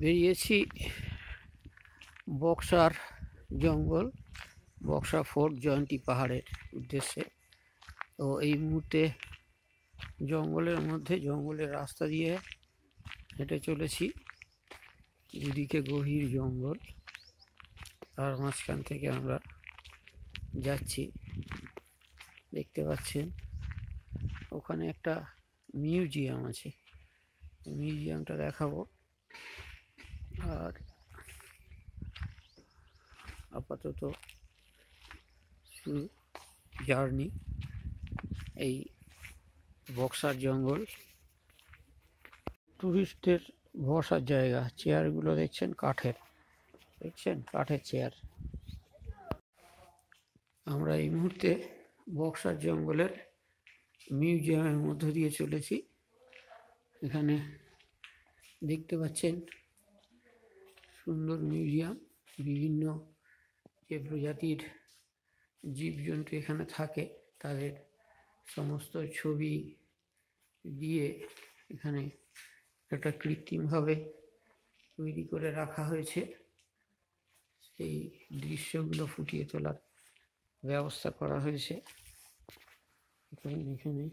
বেরিয়েছি বক্সার জঙ্গল, বক্সা ফোর্ট জয়ন্তী পাহাড়ের উদ্দেশ্যে। তো এই মুহূর্তে জঙ্গলের মধ্যে, জঙ্গলের রাস্তা দিয়ে হেঁটে চলেছি। দুদিকে গভীর জঙ্গল, আর মাঝখান থেকে আমরা যাচ্ছি। দেখতে পাচ্ছেন ওখানে একটা মিউজিয়াম আছে, মিউজিয়ামটা দেখাবো। আর আপাতত শুরু জার্নি এই বক্সার জঙ্গল। টুরিস্টদের বসার জায়গা, চেয়ারগুলো দেখছেন কাঠের, কাঠের চেয়ার। আমরা এই মুহূর্তে বক্সার জঙ্গলের মিউজিয়ামের মধ্য দিয়ে চলেছি। এখানে দেখতে পাচ্ছেন সুন্দর মিউজিয়াম, বিভিন্ন যে প্রজাতির জীবজন্তু এখানে থাকে তাদের সমস্ত ছবি দিয়ে এখানে একটা কৃত্রিমভাবে তৈরি করে রাখা হয়েছে। সেই দৃশ্যগুলো ফুটিয়ে তোলার ব্যবস্থা করা হয়েছে। এখানে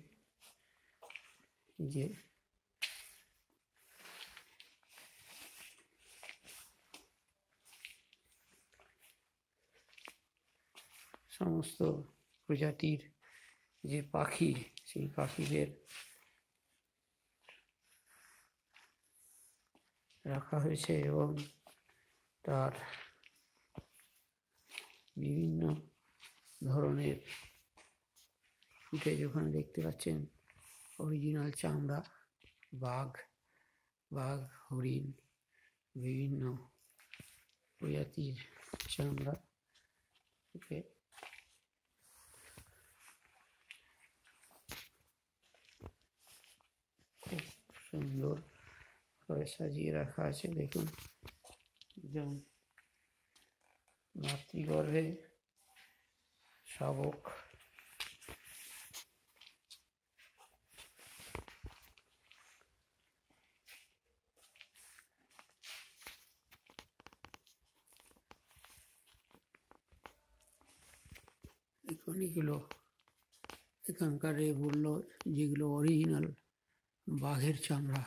যে সমস্ত প্রজাতির যে পাখি, সেই পাখিদের রাখা হয়েছে এবং তার বিভিন্ন ধরনের ফুটেজ ওখানে দেখতে পাচ্ছেন। অরিজিনাল চামড়া, বাঘ, হরিণ, বিভিন্ন প্রজাতির চামড়া। খুব সুন্দর ভাবে সাজিয়ে রাখা আছে। দেখুন, যেমন মাতৃগর্ভে শাবক, এগুলো এখানকার বললো যেগুলো অরিজিনাল বাঘের চামড়া।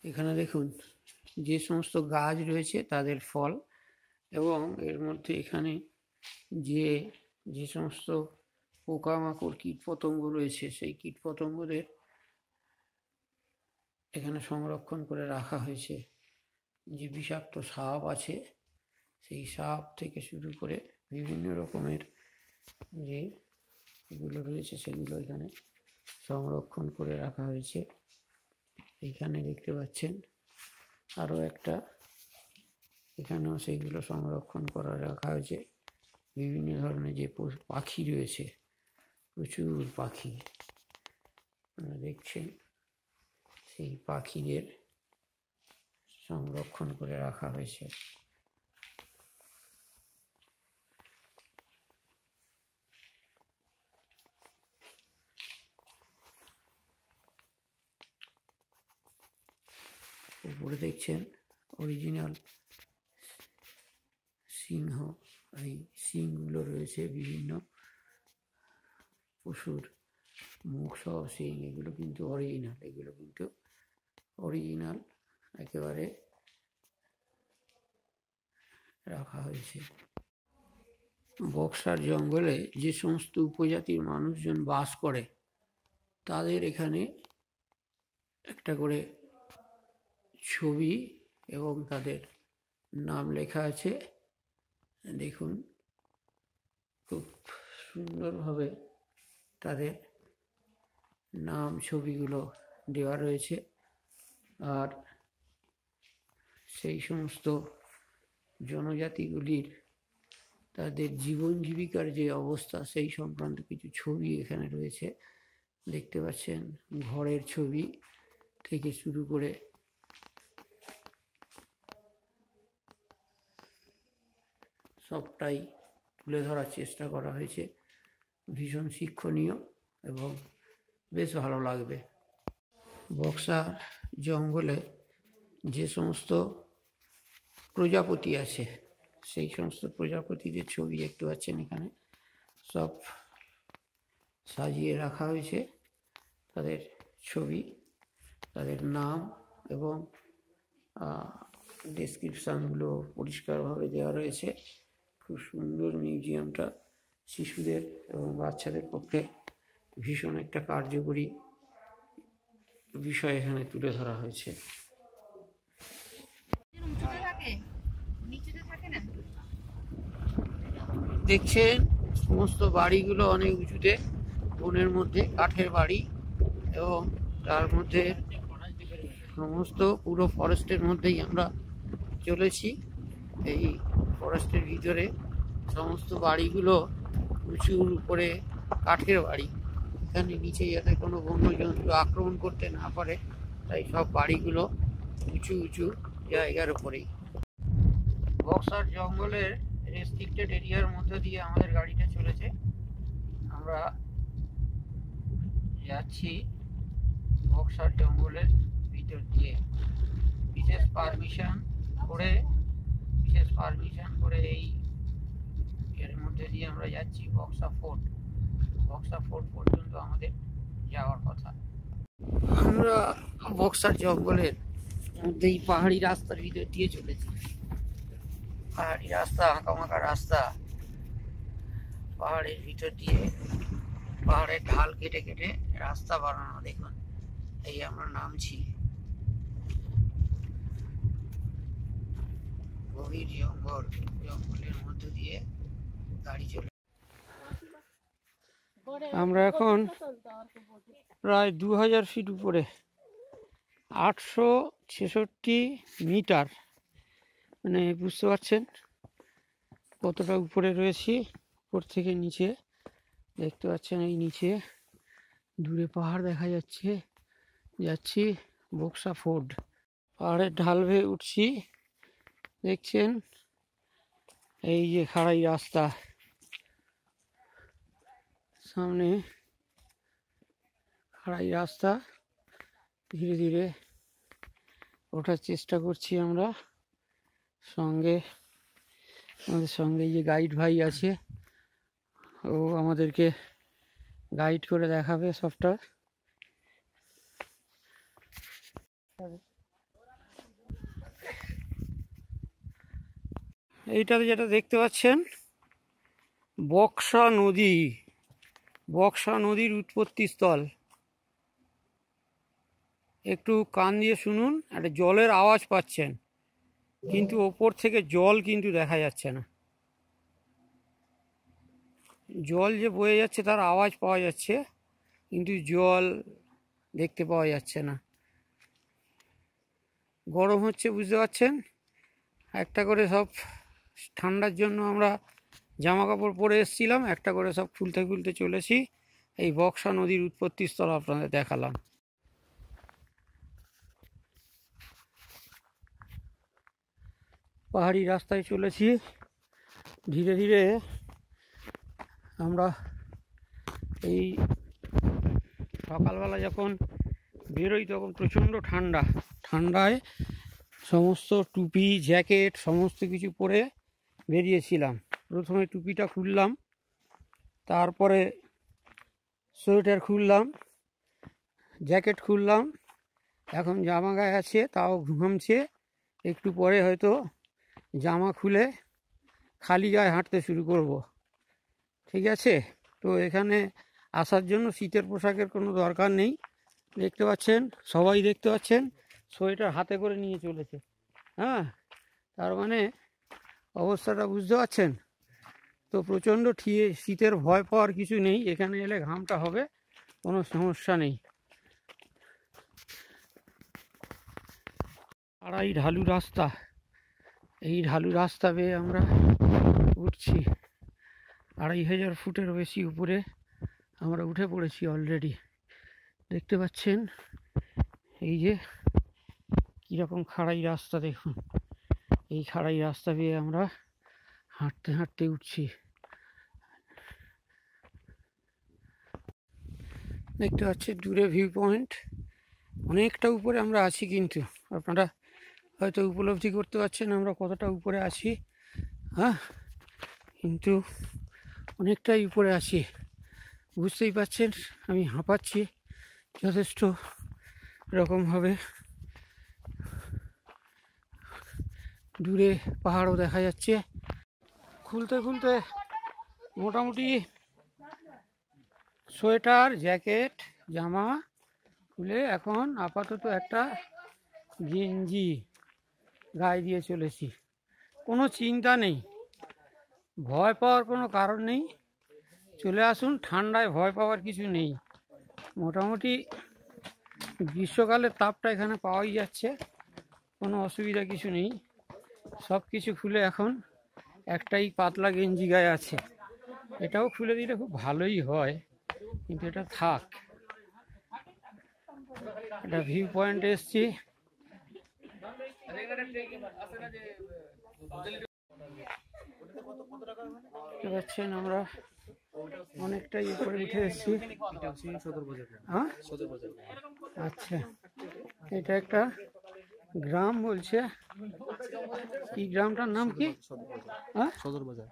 এখানে দেখুন যে সমস্ত গাছ রয়েছে তাদের ফল, এবং এর মধ্যে এখানে যে সমস্ত পোকামাকড়, কীটপতঙ্গ রয়েছে সেই কীটপতঙ্গদের এখানে সংরক্ষণ করে রাখা হয়েছে। যে বিষাক্ত সাপ আছে সেই সাপ থেকে শুরু করে বিভিন্ন রকমের যে এগুলো রয়েছে সেগুলো এখানে সংরক্ষণ করে রাখা হয়েছে। এইখানে দেখতে পাচ্ছেন আরও একটা, এখানেও সেইগুলো সংরক্ষণ করে রাখা হয়েছে। বিভিন্ন ধরনের যে পাখি রয়েছে, প্রচুর পাখি আপনারা দেখছেন, সেই পাখিদের সংরক্ষণ করে রাখা হয়েছে। উপরে দেখছেন অরিজিনাল সিংহ, এই সিংগুলো রয়েছে বিভিন্ন পশুর মুখ সহ সিং। এগুলো কিন্তু অরিজিনাল একেবারে রাখা হয়েছে। বক্সার জঙ্গলে যে সমস্ত উপজাতির মানুষজন বাস করে তাদের এখানে একটা করে ছবি এবং তাদের নাম লেখা আছে। দেখুন, খুব সুন্দরভাবে তাদের নাম, ছবিগুলো দেওয়া রয়েছে। আর সেই সমস্ত জনজাতিগুলির তাদের জীবন জীবিকার যে অবস্থা সেই সংক্রান্ত কিছু ছবি এখানে রয়েছে। দেখতে পাচ্ছেন ঘরের ছবি থেকে শুরু করে সবটাই তুলে ধরার চেষ্টা করা হয়েছে। ভীষণ শিক্ষণীয় এবং বেশ ভালো লাগবে। বক্সা জঙ্গলে যে সমস্ত প্রজাপতি আছে সেই সমস্ত প্রজাপতিদের ছবি দেখতে পাচ্ছেন এখানে সব সাজিয়ে রাখা হয়েছে, তাদের ছবি, তাদের নাম এবং ডেসক্রিপশানগুলো পরিষ্কারভাবে দেওয়া রয়েছে। খুব সুন্দর মিউজিয়ামটা, শিশুদের এবং বাচ্চাদের পক্ষে ভীষণ একটা কার্যকরী বিষয় এখানে তুলে ধরা হয়েছে। দেখছেন সমস্ত বাড়িগুলো অনেক উঁচুতে, বনের মধ্যে কাঠের বাড়ি, এবং তার মধ্যে সমস্ত পুরো ফরেস্টের মধ্যেই আমরা চলেছি। এই ফরেস্টের ভিতরে সমস্ত বাড়িগুলো উঁচুর উপরে কাঠের বাড়ি, এখানে নিচে যাতে কোনো বন্যজন্তু আক্রমণ করতে না পারে তাই সব বাড়িগুলো উঁচু উঁচু জায়গার উপরেই। বক্সার জঙ্গলের রেস্ট্রিক্টেড এরিয়ার মধ্যে দিয়ে আমাদের গাড়িটা চলেছে। আমরা যাচ্ছি বক্সার জঙ্গলের ভিতর দিয়ে বিশেষ পারমিশন করে এই এর মধ্যে দিয়ে আমরা যাচ্ছি বক্সা ফোর্ট পর্যন্ত আমাদের যাওয়ার কথা। আমরা বক্সার জঙ্গলের মধ্যেই পাহাড়ি রাস্তার ভিতর দিয়ে চলেছি। পাহাড়ি রাস্তা, আঁকামাঁকা রাস্তা, পাহাড়ের ভিতর দিয়ে পাহাড়ের ঢাল কেটে কেটে রাস্তা বানানো। দেখুন এই আমরা নামছি গভীর জঙ্গলের মধ্য দিয়ে গাড়ি চলে। আমরা এখন প্রায় 2000 ফিট উপরে, 866 মিটার, মানে বুঝতে পারছেন কতটা উপরে রয়েছি। উপর থেকে নিচে দেখতে পাচ্ছেন, এই নিচে দূরে পাহাড় দেখা যাচ্ছি বক্সা ফোর্ট। পাহাড়ের ঢাল বেয়ে উঠছি, দেখছেন এই যে খাড়াই রাস্তা, সামনে খাড়াই রাস্তা, ধীরে ধীরে ওঠার চেষ্টা করছি আমরা। আমাদের সঙ্গে এই যে গাইড ভাই আছে, ও আমাদেরকে গাইড করে দেখাবে সবটা। এইটাতে যেটা দেখতে পাচ্ছেন বক্সা নদীর উৎপত্তি স্থল। একটু কান দিয়ে শুনুন, একটা জলের আওয়াজ পাচ্ছেন, কিন্তু ওপর থেকে জল কিন্তু দেখা যাচ্ছে না। জল যে বয়ে যাচ্ছে তার আওয়াজ পাওয়া যাচ্ছে, কিন্তু জল দেখতে পাওয়া যাচ্ছে না। গরম হচ্ছে বুঝতে পারছেন, একটা করে সব ঠান্ডার জন্য আমরা জামা কাপড় পরে এসেছিলাম, একটা করে সব খুলতে চলেছি। এই বক্সা নদীর উৎপত্তি স্থল আপনাদের দেখালাম। পাহাড়ি রাস্তায় চলেছি ধীরে ধীরে। আমরা এই সকালবেলা যখন বেরোই তখন প্রচণ্ড ঠান্ডায় সমস্ত টুপি, জ্যাকেট সমস্ত কিছু পরে বেরিয়েছিলাম। প্রথমে টুপিটা খুললাম, তারপরে সোয়েটার খুললাম, জ্যাকেট খুললাম, এখন জামা গায়ে আছে তাও ঘামছে। একটু পরে হয়তো জামা খুলে খালি গায়ে হাঁটতে শুরু করব। ঠিক আছে, তো এখানে আসার জন্য শীতের পোশাকের কোনো দরকার নেই। দেখতে পাচ্ছেন, সবাই দেখতে পাচ্ছেন সোয়েটার হাতে করে নিয়ে চলেছে। হ্যাঁ, তার মানে অবস্থাটা বুঝতে পারছেন তো। প্রচণ্ড শীতের ভয় পাওয়ার কিছু নেই, এখানে এলে ঘামটা হবে, কোনো সমস্যা নেই। আর এই ঢালু রাস্তা, এই ঢালু রাস্তা বেয়ে আমরা উঠছি। 2500 ফুটের বেশি উপরে আমরা উঠে পড়েছি অলরেডি। দেখতে পাচ্ছেন এই যে কীরকম খাড়াই রাস্তা, দেখুন এই খাড়াই রাস্তা বেয়ে আমরা হাঁটতে উঠছি। দেখতে পাচ্ছেন দূরে ভিউ পয়েন্ট, অনেকটা উপরে আমরা আছি, কিন্তু আপনারা হয়তো উপলব্ধি করতে পারছেন আমরা কতটা উপরে আছি। হ্যাঁ, কিন্তু অনেকটাই উপরে আছি, বুঝতেই পারছেন আমি হাঁপাচ্ছি যথেষ্ট রকমভাবে। দূরে পাহাড়ও দেখা যাচ্ছে। খুলতে খুলতে মোটামুটি সোয়েটার, জ্যাকেট, জামা খুলে এখন আপাতত একটা গেঞ্জি গায়ে দিয়ে চলেছি। কোনো চিন্তা নেই, ভয় পাওয়ার কোনো কারণ নেই। চলে আসুন, ঠান্ডায় ভয় পাওয়ার কিছু নেই। মোটামুটি গ্রীষ্মকালের তাপটা এখানে পাওয়াই যাচ্ছে, কোনো অসুবিধা কিছু নেই। সব কিছু খুলে এখন একটাই পাতলা গেঞ্জি গায়ে আছে। এটাও খুলে দিলে খুব ভালোই হয়, কিন্তু এটা থাক। এটা ভিউ পয়েন্টে এসছি। দেখতে পাচ্ছেন আমরা অনেকটাই উপরে উঠে এসছি। হ্যাঁ, আচ্ছা, এটা একটা গ্রাম বলছে। কি গ্রামটার নাম কি? হ্যাঁ, সদর বাজার।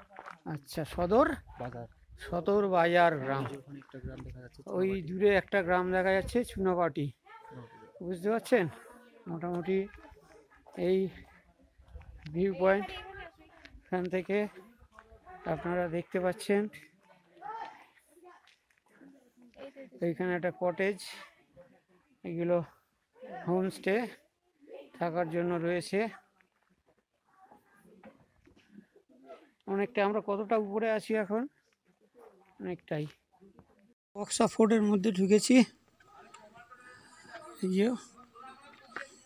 আচ্ছা, সদর বাজার, সদর বাজার গ্রাম। ওখানে একটা গ্রাম দেখা যাচ্ছে। ওই দূরে একটা গ্রাম দেখা যাচ্ছে, চুনাপাটি। বুঝতে পারছেন? মোটামুটি এই ভিউ পয়েন্ট, এখান থেকে আপনারা দেখতে পাচ্ছেন এইখানে একটা কটেজ, এগুলো হোমস্টে থাকার জন্য রয়েছে। অনেকটা আমরা কতটা উপরে আছি এখন, অনেকটাই। বক্সা ফোর্টের মধ্যে ঢুকেছি। এই যে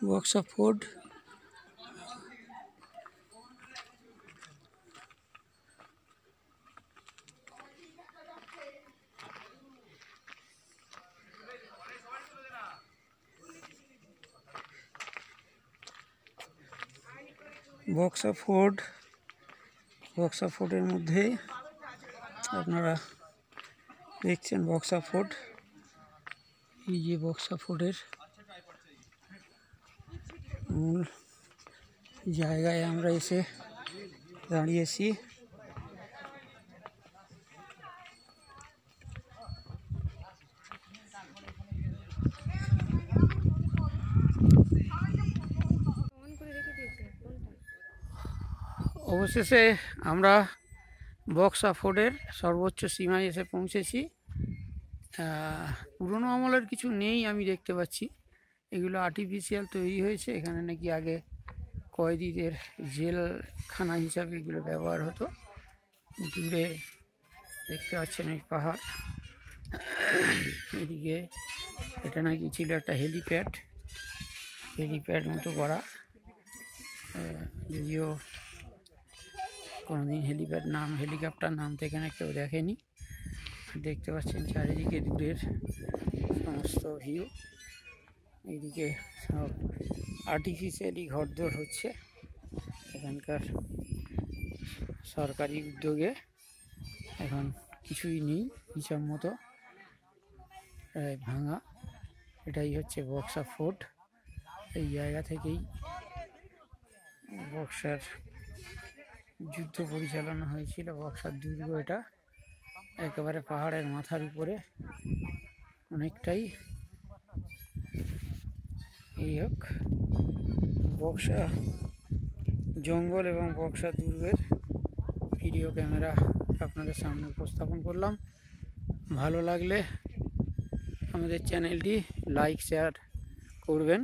বক্সা ফোর্ট, বক্সা ফোর্ট। বক্সা ফোর্টের মধ্যে আপনারা দেখছেন বক্সা ফোর্ট। এই যে বক্সা ফোর্টের মূল জায়গায় আমরা এসে দাঁড়িয়েছি। অবশেষে আমরা বক্সা ফোর্টের সর্বোচ্চ সীমায় এসে পৌঁছেছি। পুরনো আমলের কিছু নেই আমি দেখতে পাচ্ছি, এগুলো আর্টিফিশিয়াল তৈরি হয়েছে। এখানে নাকি আগে কয়েদিদের জেলখানা হিসাবে এগুলো ব্যবহার হতো। দূরে দেখতে পাচ্ছেন এই পাহাড়, এদিকে এটা নাকি ছিল একটা হেলিপ্যাড মতো করা। যদিও কোনোদিন হেলিকপ্টার নামতে এখানে কেউ দেখেনি। দেখতে পাচ্ছেন চারিদিকে দূরের সমস্ত ভিউ। এইদিকে সব আর্টিফিশিয়ালি ঘরদোর হচ্ছে, এখানকার সরকারি উদ্যোগে। এখন কিছুই নেই, হিসাব মতো ভাঙা। এটাই হচ্ছে বক্সা ফোর্ট। এই জায়গা থেকেই বক্সার যুদ্ধ পরিচালনা হয়েছিল। বক্সার দুর্গ এটা, একেবারে পাহাড়ের মাথার উপরে। অনেকটাই এই হোক বক্সা জঙ্গল এবং বক্সা দুর্গের ভিডিও ক্যামেরা আপনাদের সামনে উপস্থাপন করলাম। ভালো লাগলে আমাদের চ্যানেলটি লাইক শেয়ার করবেন।